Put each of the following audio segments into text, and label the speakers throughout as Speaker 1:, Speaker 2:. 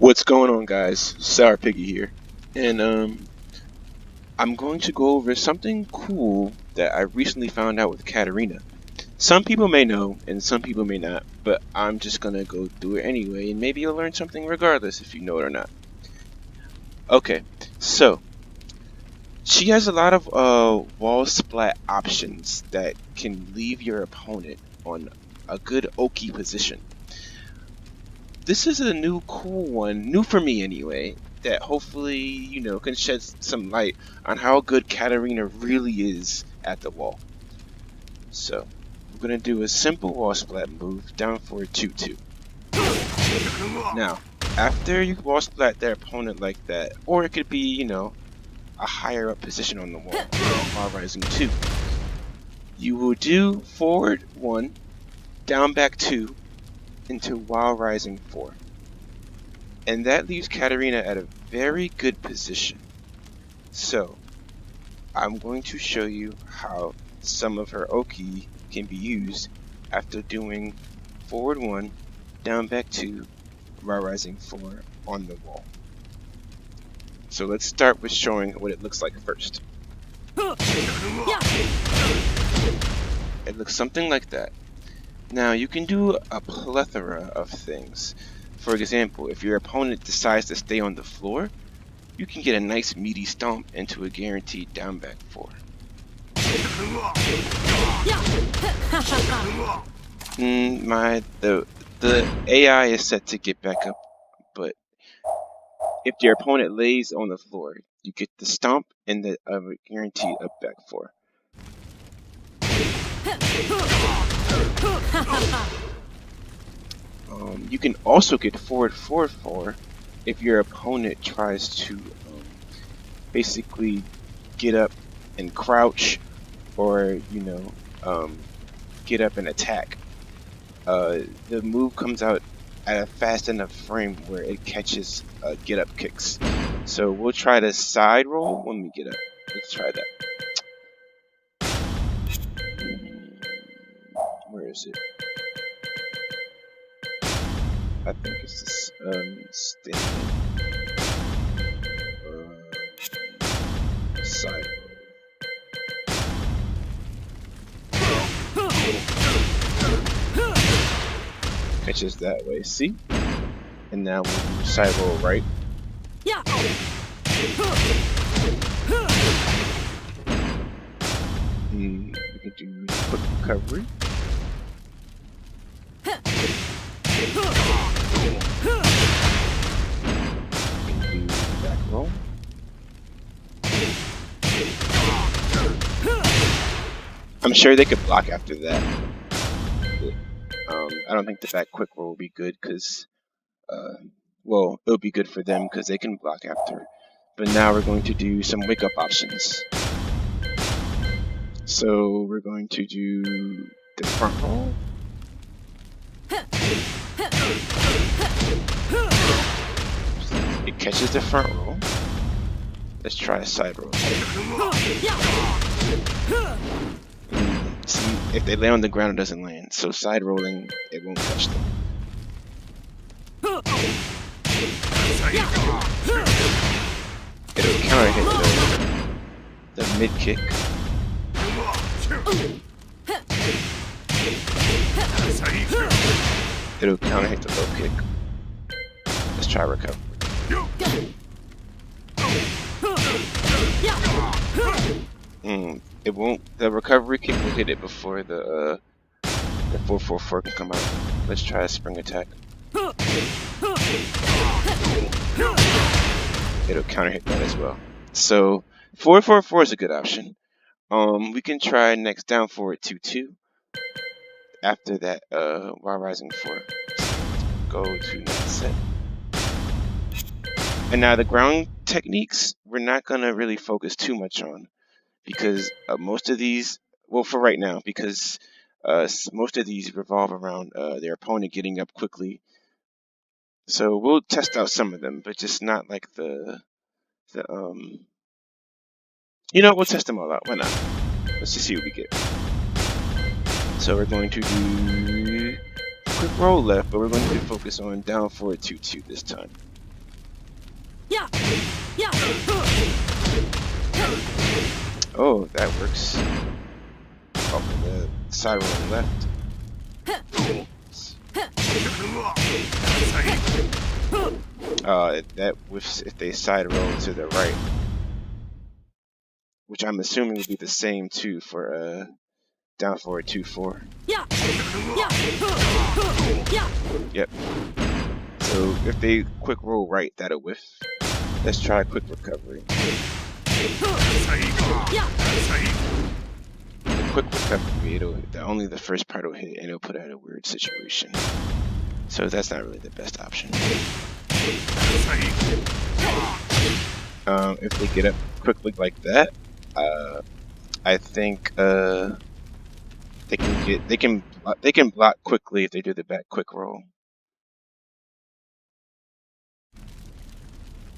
Speaker 1: What's going on, guys? Sour Piggy here, and I'm going to go over something cool that I recently found out with Katarina. Some people may know, and some people may not, but I'm just gonna go through it anyway, and maybe you'll learn something regardless if you know it or not. Okay, so she has a lot of Wallsplat options that can leave your opponent on a good oaky position. This is a new cool one, new for me anyway, that hopefully, can shed some light on how good Katarina really is at the wall. So, we're going to do a simple wall splat move down for a 2-2. Now, after you wall splat their opponent like that, or it could be, a higher up position on the wall, while rising 2, you will do forward 1, down back 2, into while rising 4. And that leaves Katarina at a very good position. So, I'm going to show you how some of her Oki can be used after doing forward 1, down back 2, while rising 4 on the wall. So let's start with showing what it looks like first. It looks something like that. Now you can do a plethora of things. For example, if your opponent decides to stay on the floor, you can get a nice meaty stomp into a guaranteed down back 4. The AI is set to get back up, but if your opponent lays on the floor, you get the stomp and the guaranteed up back 4. You can also get forward 4-4 if your opponent tries to basically get up and crouch, or get up and attack. The move comes out at a fast enough frame where it catches get up kicks. So we'll try to side roll when we get up. Let's try that. Where is it? I think it's this standing side roll. Catches that way, see? And now we'll do side roll right. Yeah. We can do quick recovery. We can do back roll. I'm sure they could block after that. I don't think the back quick roll will be good because, well, it'll be good for them because they can block after. But now we're going to do some wake up options. So we're going to do the front roll. It catches the front roll. Let's try a side roll. See, if they lay on the ground, it doesn't land. So side rolling, it won't touch them. It'll counter hit the mid kick. It'll counter hit the low kick. Let's try recovery. It won't. The recovery kick will hit it before the 4-4-4 can come out. Let's try a spring attack. It'll counter hit that as well. So 4-4-4 is a good option. We can try next down forward 2-2. After that, while rising 4. Go to next set. And now the ground techniques, we're not gonna really focus too much on, because most of these, well, for right now, because most of these revolve around their opponent getting up quickly. So we'll test out some of them, but just not like we'll test them all out. Why not? Let's just see what we get. So we're going to do quick roll left, but we're going to focus on down forward 2-2 this time. Oh, that works. Oh, the side roll left. That whiffs if they side roll to the right, which I'm assuming would be the same too for down forward 2-4. Yep. So if they quick roll right, that'll whiff. Let's try a quick recovery. The quick recovery, only the first part will hit, and it'll put it in a weird situation. So that's not really the best option. If they get up quickly like that, I think they can block quickly if they do the back quick roll.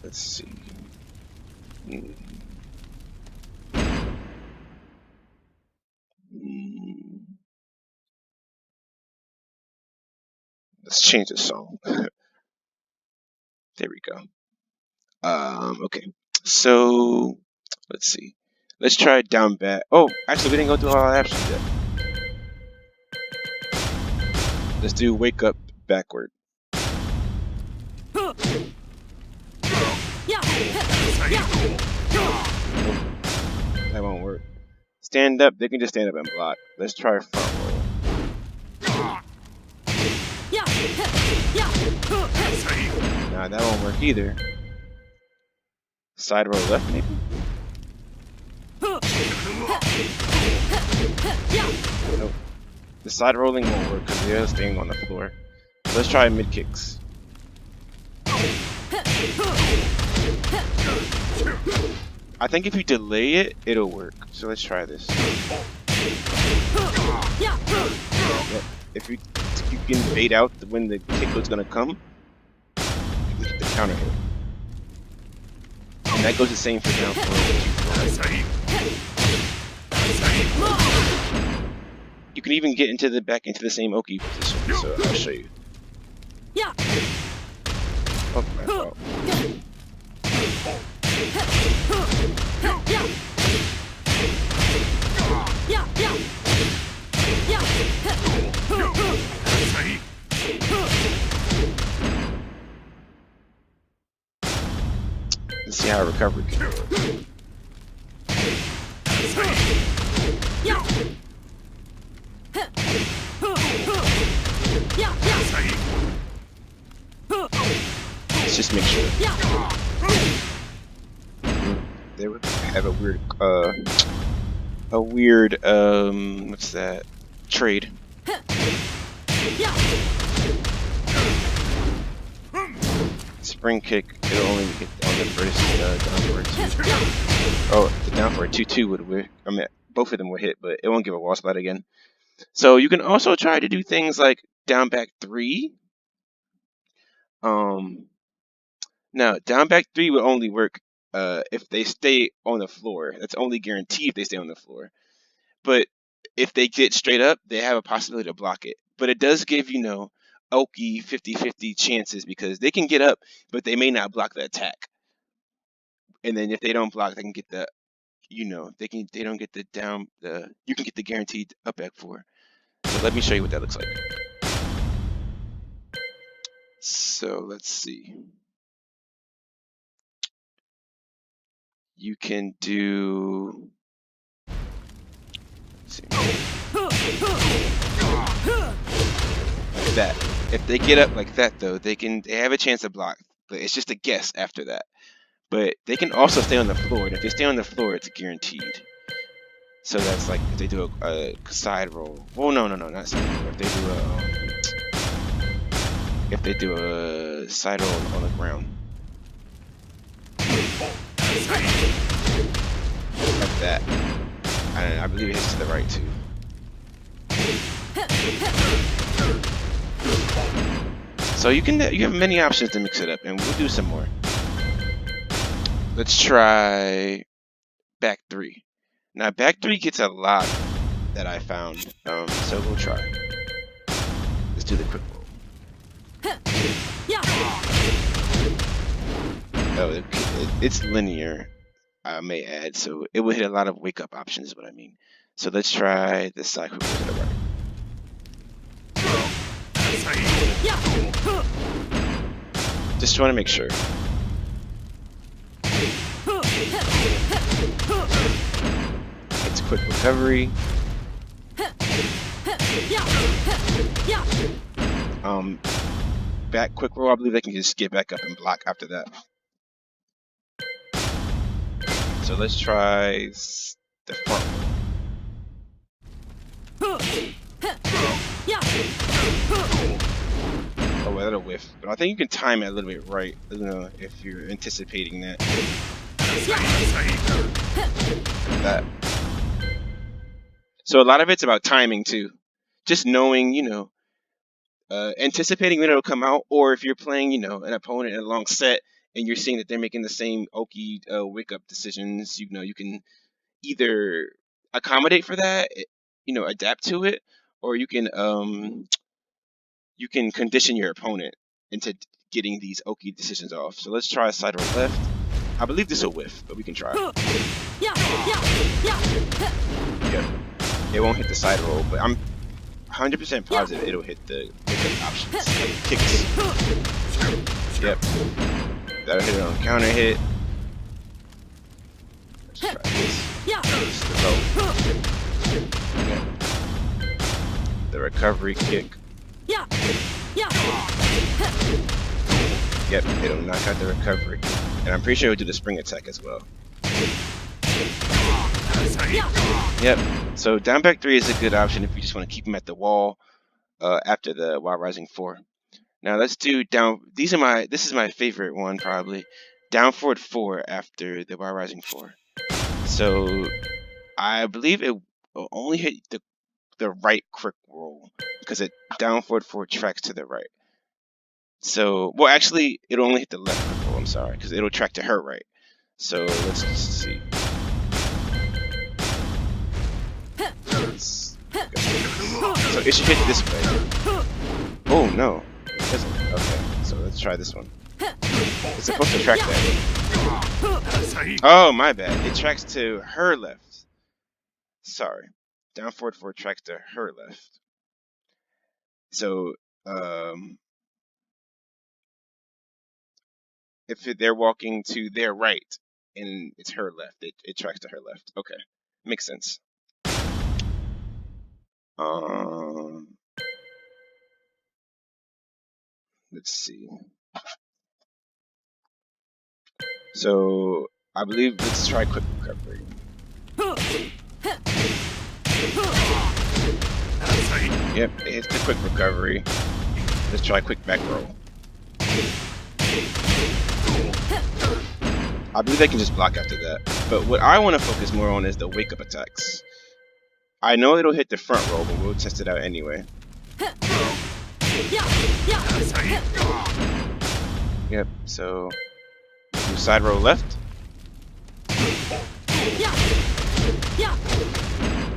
Speaker 1: Let's see. Let's change the song. There we go. Okay. So let's see. Let's try down back. Oh, actually, we didn't go through all our options yet. Let's do wake up backward. Oh, that won't work. Stand up. They can just stand up and block. Let's try front roll. Nah, that won't work either. Side roll left, maybe? Nope. The side rolling won't work because they're staying on the floor. Let's try mid kicks. I think if you delay it, it'll work. So let's try this. Yep. If you can bait out when the kick was gonna come, you can get the counter hit. And that goes the same for down forward. You can even get back into the same Oki position, so I'll show you. Oh, my fault. Let's see how recovery can work. Let's just make sure. They would have a weird, what's that? Trade. Spring kick, it'll only hit on the first down forward 2. Oh, the down forward 2-2 would work. I mean, both of them will hit, but it won't give a Wallsplat again. So you can also try to do things like down back 3. Now down back 3 will only work if they stay on the floor. That's only guaranteed if they stay on the floor. But if they get straight up, they have a possibility to block it. But it does give, Oki 50-50 chances because they can get up, but they may not block the attack. And then if they don't block, they can get the, they don't get the down, you can get the guaranteed up back 4. So let me show you what that looks like. So let's see. You can do, let's see, like that. If they get up like that though, they have a chance to block, but it's just a guess after that. But they can also stay on the floor, and if they stay on the floor, it's guaranteed. So that's like if they do a side roll. Well, no, not side roll. If they do a side roll on the ground, like that. I believe it hits to the right too. So you have many options to mix it up, and we'll do some more. Let's try back 3. Now back 3 gets a lot that I found, so we'll try. Let's do the quick roll. So it's linear, I may add, so it will hit a lot of wake up options is what I mean. So let's try this side quick to the right. Just want to make sure. It's a quick recovery. Back quick roll, I believe they can just get back up and block after that. So let's try the front. Oh, well, that'll whiff. But I think you can time it a little bit right, you know, if you're anticipating that. That. So a lot of it's about timing too. Just knowing, you know, anticipating when it'll come out, or if you're playing, you know, an opponent in a long set and you're seeing that they're making the same okie wake up decisions, you know, you can either accommodate for that, you know, adapt to it, or you can condition your opponent into getting these okie decisions off. So let's try side roll left. I believe this will whiff, but we can try. Yep. It won't hit the side roll, but I'm 100% positive it'll hit the options, like kicks. Yep. That'll hit it on counter hit. Let's try this. Yep. The recovery kick. Yep, it'll knock out the recovery. And I'm pretty sure it'll do the spring attack as well. Yep, so down back 3 is a good option if you just want to keep him at the wall after the while rising 4. Now let's do down, this is my favorite one probably. Down forward 4 after the while rising 4. So I believe it will only hit the right quick roll because it down forward 4 tracks to the right. So, well, actually, it'll only hit the left quick roll, I'm sorry, because it'll track to her right. So, let's just see. So, it should hit this way. Oh, no. It doesn't. Okay, so let's try this one. It's supposed to track that. Oh, my bad. It tracks to her left. Sorry. Down forward 4 tracks to her left. So, if they're walking to their right and it's her left, it tracks to her left. Okay, makes sense. Let's see. So I believe let's try quick recovery. Yep, it hits the quick recovery. Let's try quick back roll. I believe they can just block after that. But what I want to focus more on is the wake up attacks. I know it'll hit the front roll, but we'll test it out anyway. Yep, so do side roll left.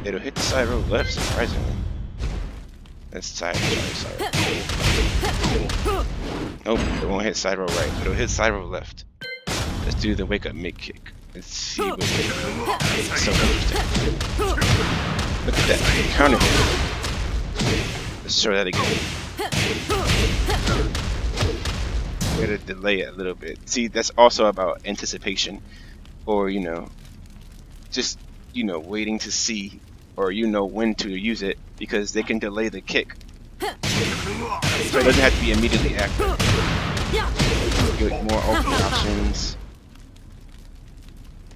Speaker 1: It'll hit the side roll left, surprisingly. That's side roll. Nope, it won't hit side roll right, but it'll hit side roll left. Let's do the wake up mid kick. Let's see what we can do. So interesting. Look at that counter hit. Let's try that again. We're gonna delay it a little bit. See, that's also about anticipation, or you know, just waiting to see, or when to use it, because they can delay the kick, so it doesn't have to be immediately after. Get more open options.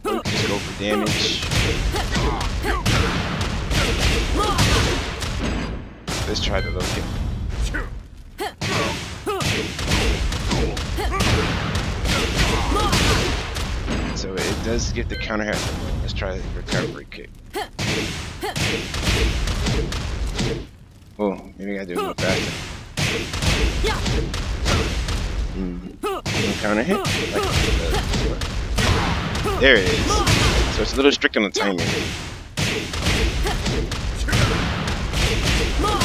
Speaker 1: Or you can just go for damage. Let's try the low kick. So it does get the counter hit. Let's try the recovery kick. Oh, maybe I gotta do it a little faster. Counter hit? There it is. So it's a little strict on the timing.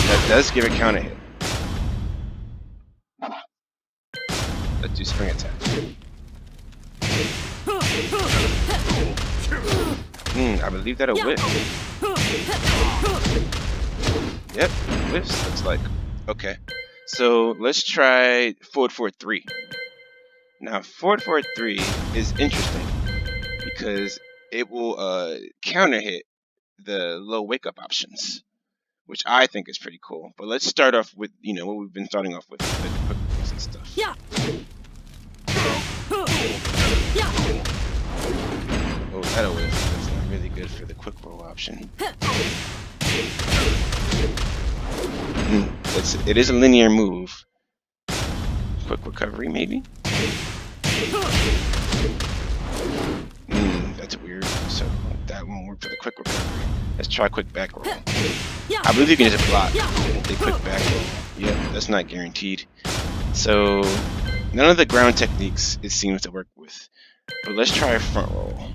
Speaker 1: That does give a counter hit. Let's do spring attack. I believe that'll whiff. Yep, whiffs, looks like. Okay, so let's try forward 4-3. Now, forward 4-3 is interesting because it will counter hit the low wake up options, which I think is pretty cool. But let's start off with, you know, what we've been starting off with, the quick rolls and stuff. Oh, that'll whiff. That's not really good for the quick roll option. It is a linear move. Quick recovery, maybe? That's weird. So that won't work for the quick recovery. Let's try quick back roll. I believe you can just block the quick back roll. Yep, that's not guaranteed. So none of the ground techniques it seems to work with. But let's try a front roll.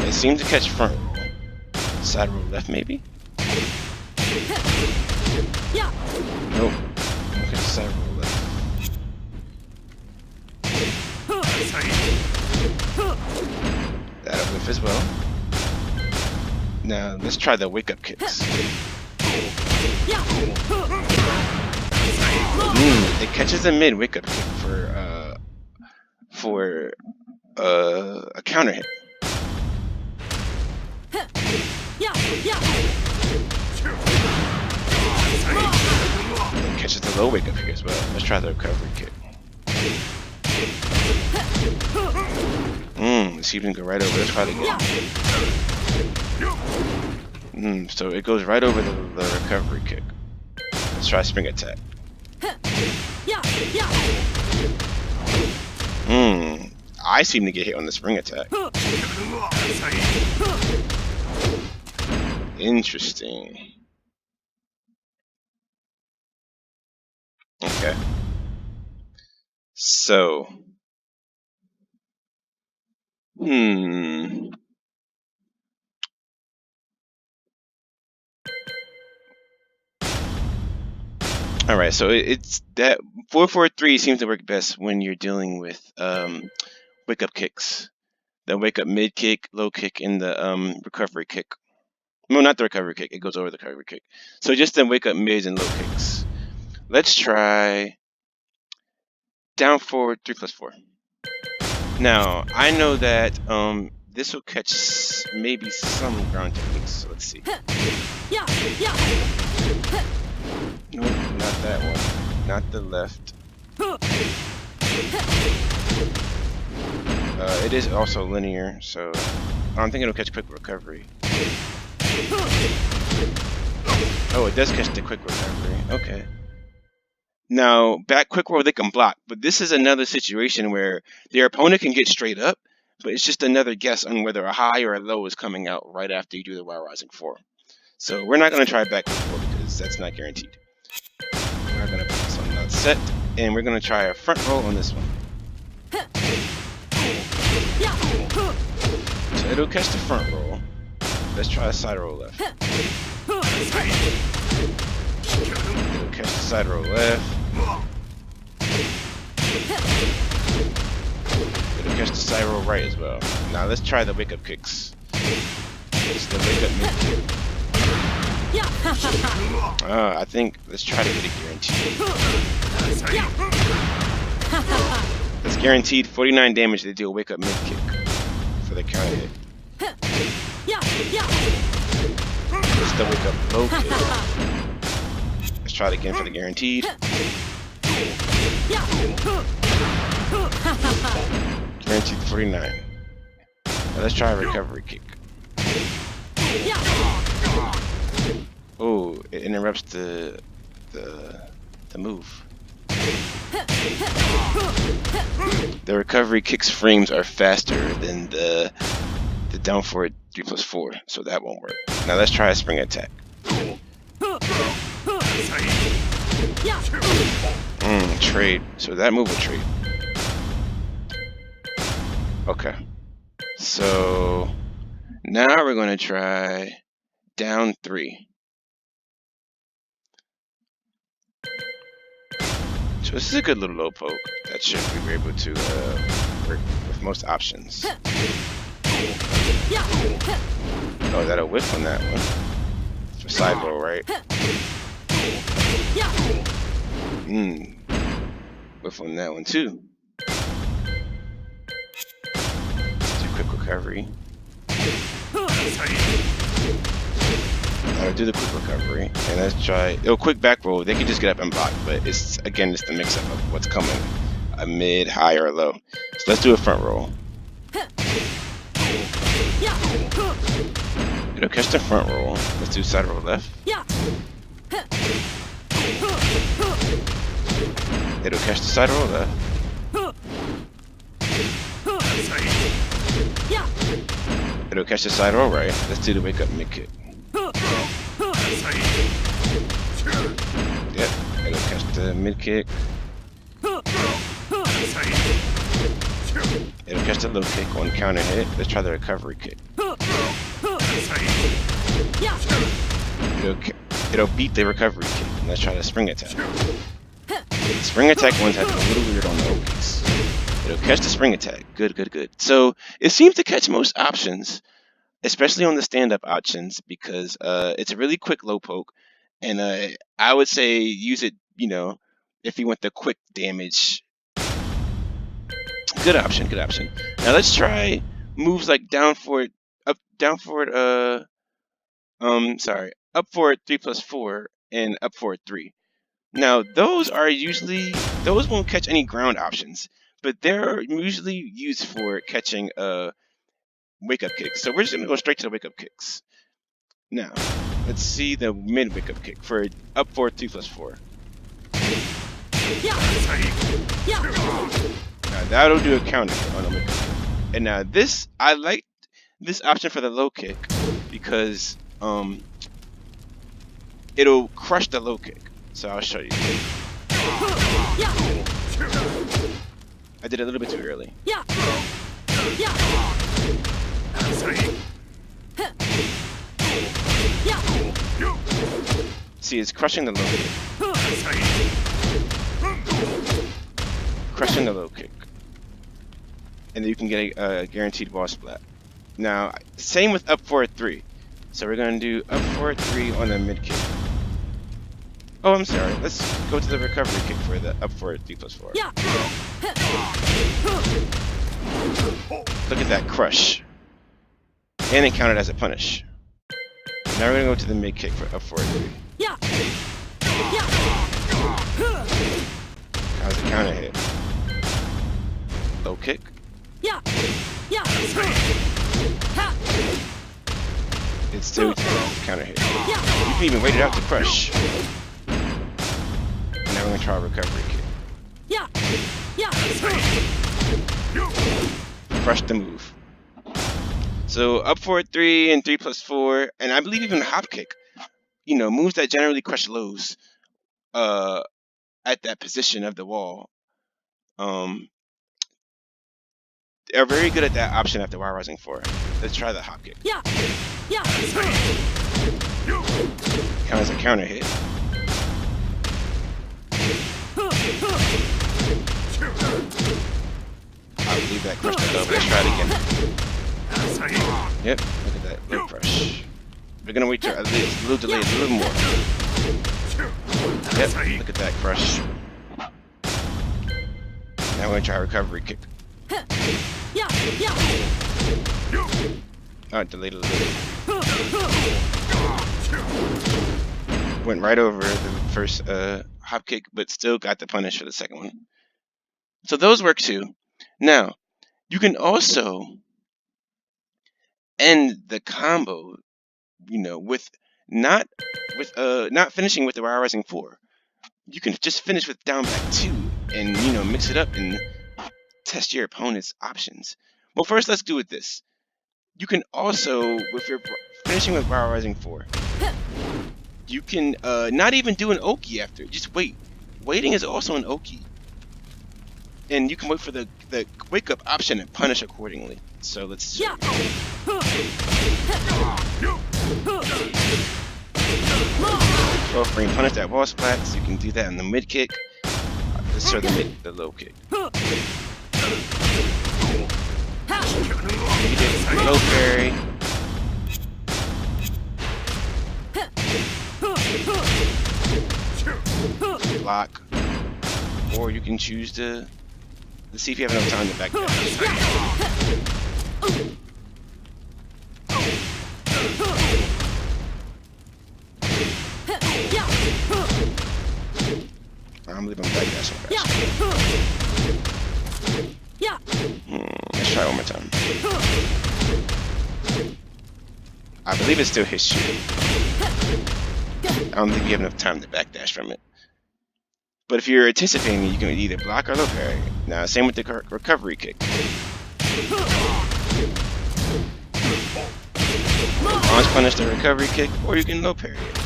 Speaker 1: It seems to catch front roll. Side roll left, maybe? Nope. Okay, side roll left. That'll whiff as well. Now let's try the wake up kicks. It catches a mid wake up kick for a counter hit. It catches the low wake up kick as well. Let's try the recovery kick. Let's see if we can go right over. Let's try it again. So it goes right over the recovery kick. Let's try spring attack. I seem to get hit on the spring attack. Interesting. Okay. So. Alright, so it's that 4-4-3 seems to work best when you're dealing with wake up kicks. The wake up mid kick, low kick, and the recovery kick. No, not the recovery kick, it goes over the recovery kick. So just the wake up mids and low kicks. Let's try down forward 3+4. Now, I know that this will catch maybe some ground techniques, so let's see. Nope, not that one. Not the left. It is also linear, so I don't think it'll catch quick recovery. Oh, it does catch the quick recovery. Okay. Now, back quick roll, they can block, but this is another situation where their opponent can get straight up, but it's just another guess on whether a high or a low is coming out right after you do the Y rising 4. So we're not going to try back quick roll because that's not guaranteed. We're going to put this on that set, and we're going to try a front roll on this one. So it'll catch the front roll. Let's try a side roll left. It'll catch the side roll left. It'll catch the side roll right as well. Now let's try the wake up kicks. It's the wake up mid kick. I think let's try to get it guaranteed. It's guaranteed 49 damage to deal wake up mid kick for the counter hit. Let's the wake up low kick. Let's try it again for the guaranteed. Guaranteed 49. Now let's try a recovery kick. Oh, it interrupts the move. The recovery kicks frames are faster than the down forward 3+4, so that won't work. Now let's try a spring attack. Trade. So that move will trade. Okay. So now we're going to try down 3. So this is a good little low poke that should be able to work with most options. Oh, that'll whiff on that one. For side roll, right? Whiff on that one too. Let's do quick recovery. I'll do the quick recovery, and let's try. Quick back roll. They can just get up and block, but it's again just the mix up of what's coming, a mid, high, or low. So let's do a front roll. It'll catch the front roll. Let's do side roll left. It'll catch the side roll left. It'll catch the side roll right. Let's do the wake up mid kick. Yep, it'll catch the mid kick. It'll catch the low kick on counter hit. Let's try the recovery kick. It'll beat the recovery kick. Let's try the spring attack. The spring attack ones have a little weird on the OPs. It'll catch the spring attack. Good, good, good. So it seems to catch most options, especially on the stand-up options, because it's a really quick low poke, and I would say use it, if you want the quick damage. Good option, good option. Now let's try moves like down forward, up forward 3+4 and up forward 3. Now those won't catch any ground options, but they're usually used for catching wake up kicks. So we're just gonna go straight to the wake up kicks. Now, let's see the mid wake up kick for up forward 3+4. Now that'll do a counter on a wake up kick. And now this, I like this option for the low kick because it'll crush the low kick. So I'll show you. I did it a little bit too early. See, it's crushing the low kick. Crushing the low kick. And then you can get a guaranteed Wallsplat. Now, same with up forward 3. So we're going to do up forward 3 on the mid kick. Oh, I'm sorry. Let's go to the recovery kick for the up forward 3+4. Look at that crush. And it counted as a punish. Now we're going to go to the mid kick for up forward 3. How's the counter hit? Low kick. It's still counter hit. You can even wait it out to crush. Now we're going to try a recovery kick. Crush the move. So up forward 3 and 3+4, and I believe even hop kick. Moves that generally crush lows at that position of the wall. They're very good at that option after wire rising 4. Let's try the hop kick. Count as a counter hit. I believe that crushed it though, but let's try it again. Yep, look at that low crush. We're gonna wait till at least a little delay, a little more. Yep, look at that crush. Now we're gonna try a recovery kick. Oh, delayed a little bit. Went right over the first hop kick, but still got the punish for the second one. So those work too. Now, you can also end the combo, with not finishing with the wire rising 4. You can just finish with down back 2 and mix it up and test your opponent's options. Well, first let's do it this. You can also, if you're finishing with wire rising 4, you can not even do an Oki after. Just wait. Waiting is also an Oki. And you can wait for the wake up option and punish accordingly. So let's see. 12 frame punish that Wallsplat, so you can do that in the mid kick. Let's show them the low kick. You did low parry. Block. Or you can choose to... Let's see if you have enough time to back that. I don't believe I'm back that so fast. Let's try one more time. I believe it still hits you. I don't think you have enough time to backdash from it. But if you're anticipating, you can either block or low parry. Now, same with the recovery kick. Launch punish the recovery kick, or you can low parry it.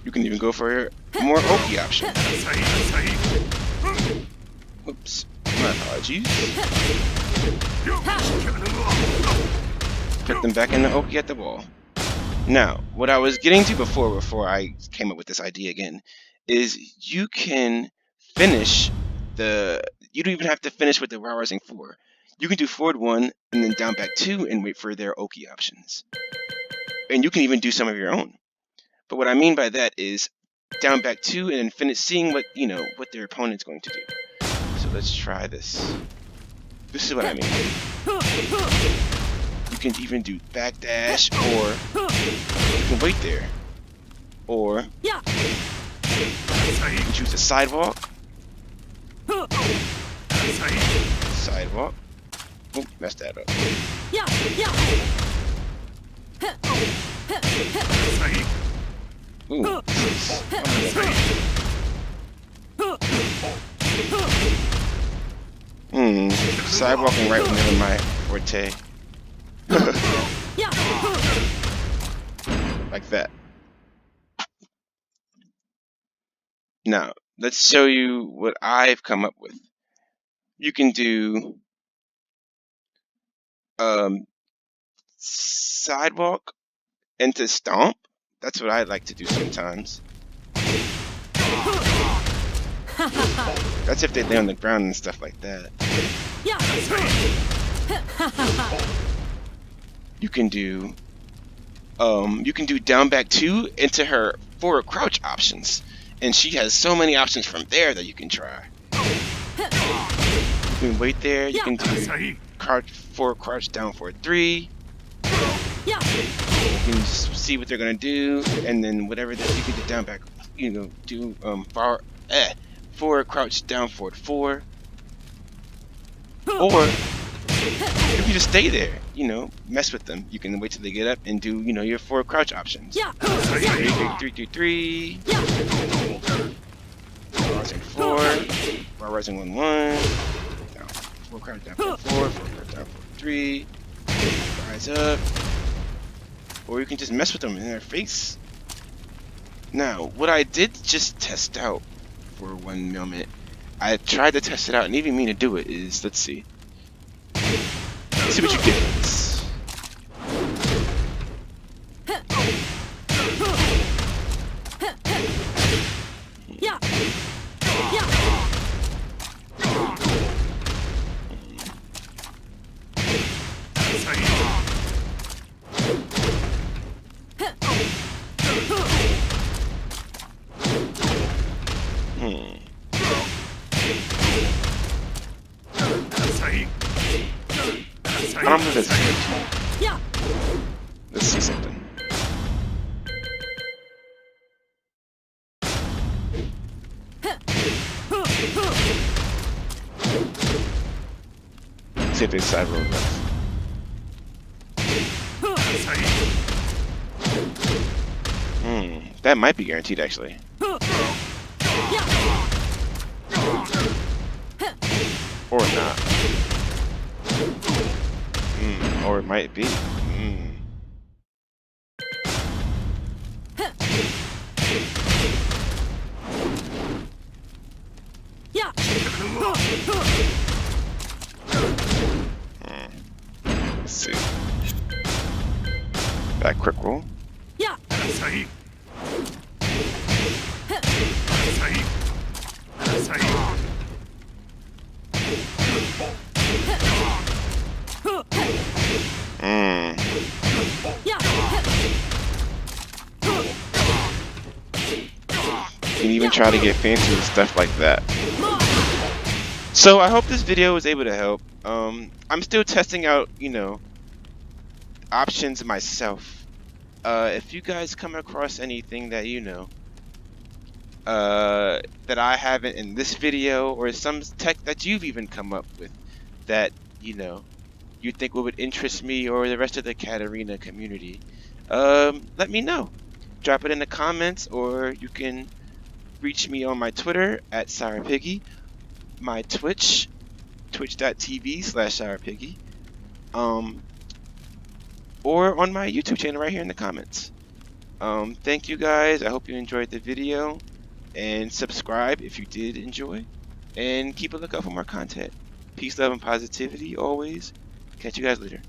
Speaker 1: You can even go for a more Oki option. Oops, my apologies. Put them back in the Oki at the wall. Now, what I was getting to before I came up with this idea again, is you can finish the... You don't even have to finish with the raw rising 4. You can do forward 1 and then down back 2 and wait for their Oki options. And you can even do some of your own. But what I mean by that is down back 2 and then finish seeing what, you know, what their opponent's going to do. So let's try this. This is what I mean. You can even do backdash, or you can wait there. Or you can choose a sidewalk. Sidewalk. Oh, messed that up. Ooh. Sidewalking right whenever my forte. Like that. Now, let's show you what I've come up with. You can do sidewalk into stomp. That's what I like to do sometimes. That's if they lay on the ground and stuff like that. You can do down back 2 into her forward crouch options, and she has so many options from there that you can try. You can wait there. You can do crouch forward crouch down forward 3. You can see what they're gonna do, and then whatever that you can do down back, you know, do forward crouch down forward 4, or you can just stay there, you know, mess with them. You can wait till they get up and do, you know, your forward crouch options. 3-3-3-3. Rising 4, rising 1-1. Down 4 crouch down forward 4, 4 crouch down forward 3. Rise up. Or you can just mess with them in their face. Now, what I did just test out for 1 moment, I tried to test it out and didn't even mean to do it, is, let's see. Let's see what you get from this. I don't know if that's good. Let's see something. See if they side road left. That might be guaranteed, actually. Or not. Or it might be. Let's see. Back quick roll. You can even try to get fancy with stuff like that. So I hope this video was able to help. I'm still testing out, you know, options myself. If you guys come across anything that you know that I haven't in this video, or some tech that you've even come up with that you know you think would interest me or the rest of the Katarina community, let me know. Drop it in the comments, or you can reach me on my Twitter at SourPiggy, my Twitch, twitch.tv/SourPiggy, or on my YouTube channel right here in the comments. Thank you guys. I hope you enjoyed the video, and subscribe if you did enjoy, and keep a lookout for more content. Peace, love, and positivity always. Catch you guys later.